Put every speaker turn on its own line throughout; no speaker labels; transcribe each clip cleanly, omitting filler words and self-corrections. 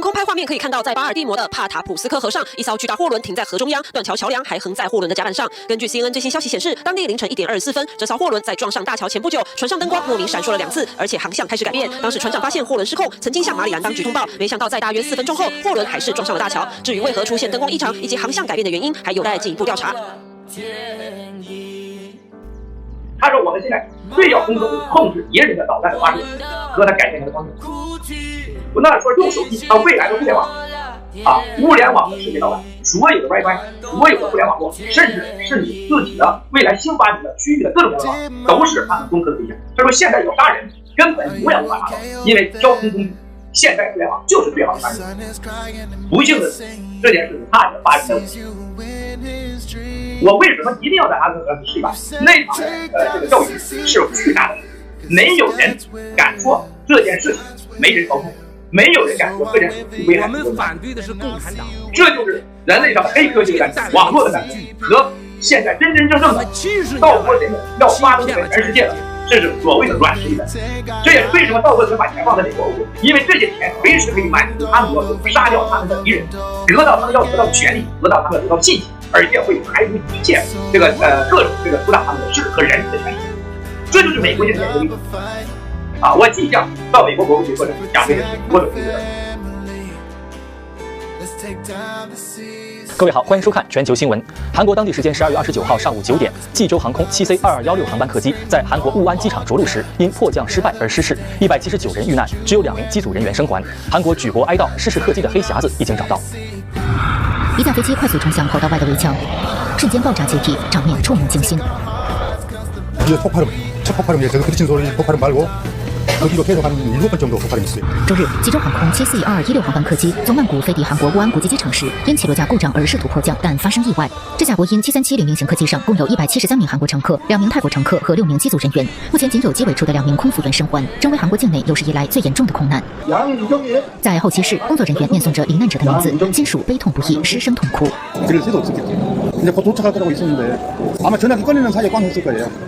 空拍画面可以看到，在巴尔的摩的帕塔普斯科河上，一艘巨大货轮停在河中央，断桥桥梁还横在货轮的甲板上。根据 CNN 最新消息显示，当地凌晨1点24分，这艘货轮在撞上大桥前不久，船上灯光莫名闪烁了2次，而且航向开始改变。当时船长发现货轮失控，曾经向马里兰当局通报，没想到在大约4分钟后，货轮还是撞上了大桥。至于为何出现灯光异常以及航向改变的原因，还有待进一步调查。
他说：“我们现在最要工作的是控制别人的导弹的发射和它改变它的方向。那说用手机未来的互联网物联网的世界导弹，所有的 WiFi， 所有的互联网络，甚至是你自己的未来新发展的区域的各种互联网，都是他们攻克的对象。他说现在要杀人，根本无法达到，因为交通工具现代互联网就是最好的杀人。不幸的这件事差点发生了。”我为什么一定要在阿根廷示范？那场这个教育是有巨大的，没有人敢说这件事情没人操控，没有人敢说这件事情危害。
我们反对的是共产党，
这就是人类上的黑科技的战争、网络的战争和现在真真正正的道国人要发动在全世界的，这是所谓的软实力战。这也是为什么道国人把钱放在美国，因为这些钱随时可以满足他们要求，杀掉他们的敌人，得到他们要得到的权利，得到他们得到信息。而且会排除一切各种阻挡他们的事和人的权利，这就是美国现在的例子我即将到美国国会去作证，讲这个事情，我怎么
各位好，欢迎收看全球新闻。韩国当地时间12月29号上午9点，济州航空 7C2216 航班客机在韩国务安机场着陆时，因迫降失败而失事，179人遇难，只有2名机组人员生还。韩国举国哀悼，失事客机的黑匣子已经找到。
一架飞机快速冲向跑道外的围墙，瞬间爆炸解体，场面触目惊心。周日，济州航空7C2216航班客机从曼谷飞抵韩国务安国际机场时，因起落架故障而试图迫降，但发生意外。这架波音73700型客机上共有173名韩国乘客、2名泰国乘客和6名机组人员。目前仅有机尾处的2名空服员生还，成为韩国境内有史以来最严重的空难。在候机室，工作人员念诵着罹难者的名字，亲属悲痛不已，失声痛哭。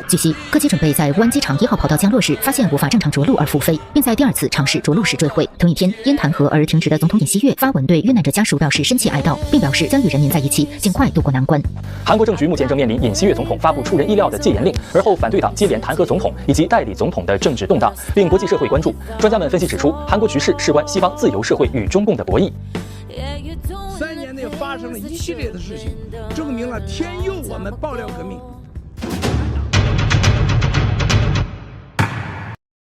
据悉，客机准备在务安机场1号跑道降落时，发现无法正常着陆而复飞，并在第2次尝试着陆时坠毁。同一天，因弹劾而停职的总统尹锡悦发文对遇难者家属表示深切哀悼，并表示将与人民在一起，尽快渡过难关。
韩国政局目前正面临尹锡悦总统发布出人意料的戒严令，而后反对党接连弹劾总统以及代理总统的政治动荡，令国际社会关注。专家们分析指出，韩国局势事关西方自由社会与中共的博弈。
3年内发生了一系列的事情，证明了天佑我们爆料革命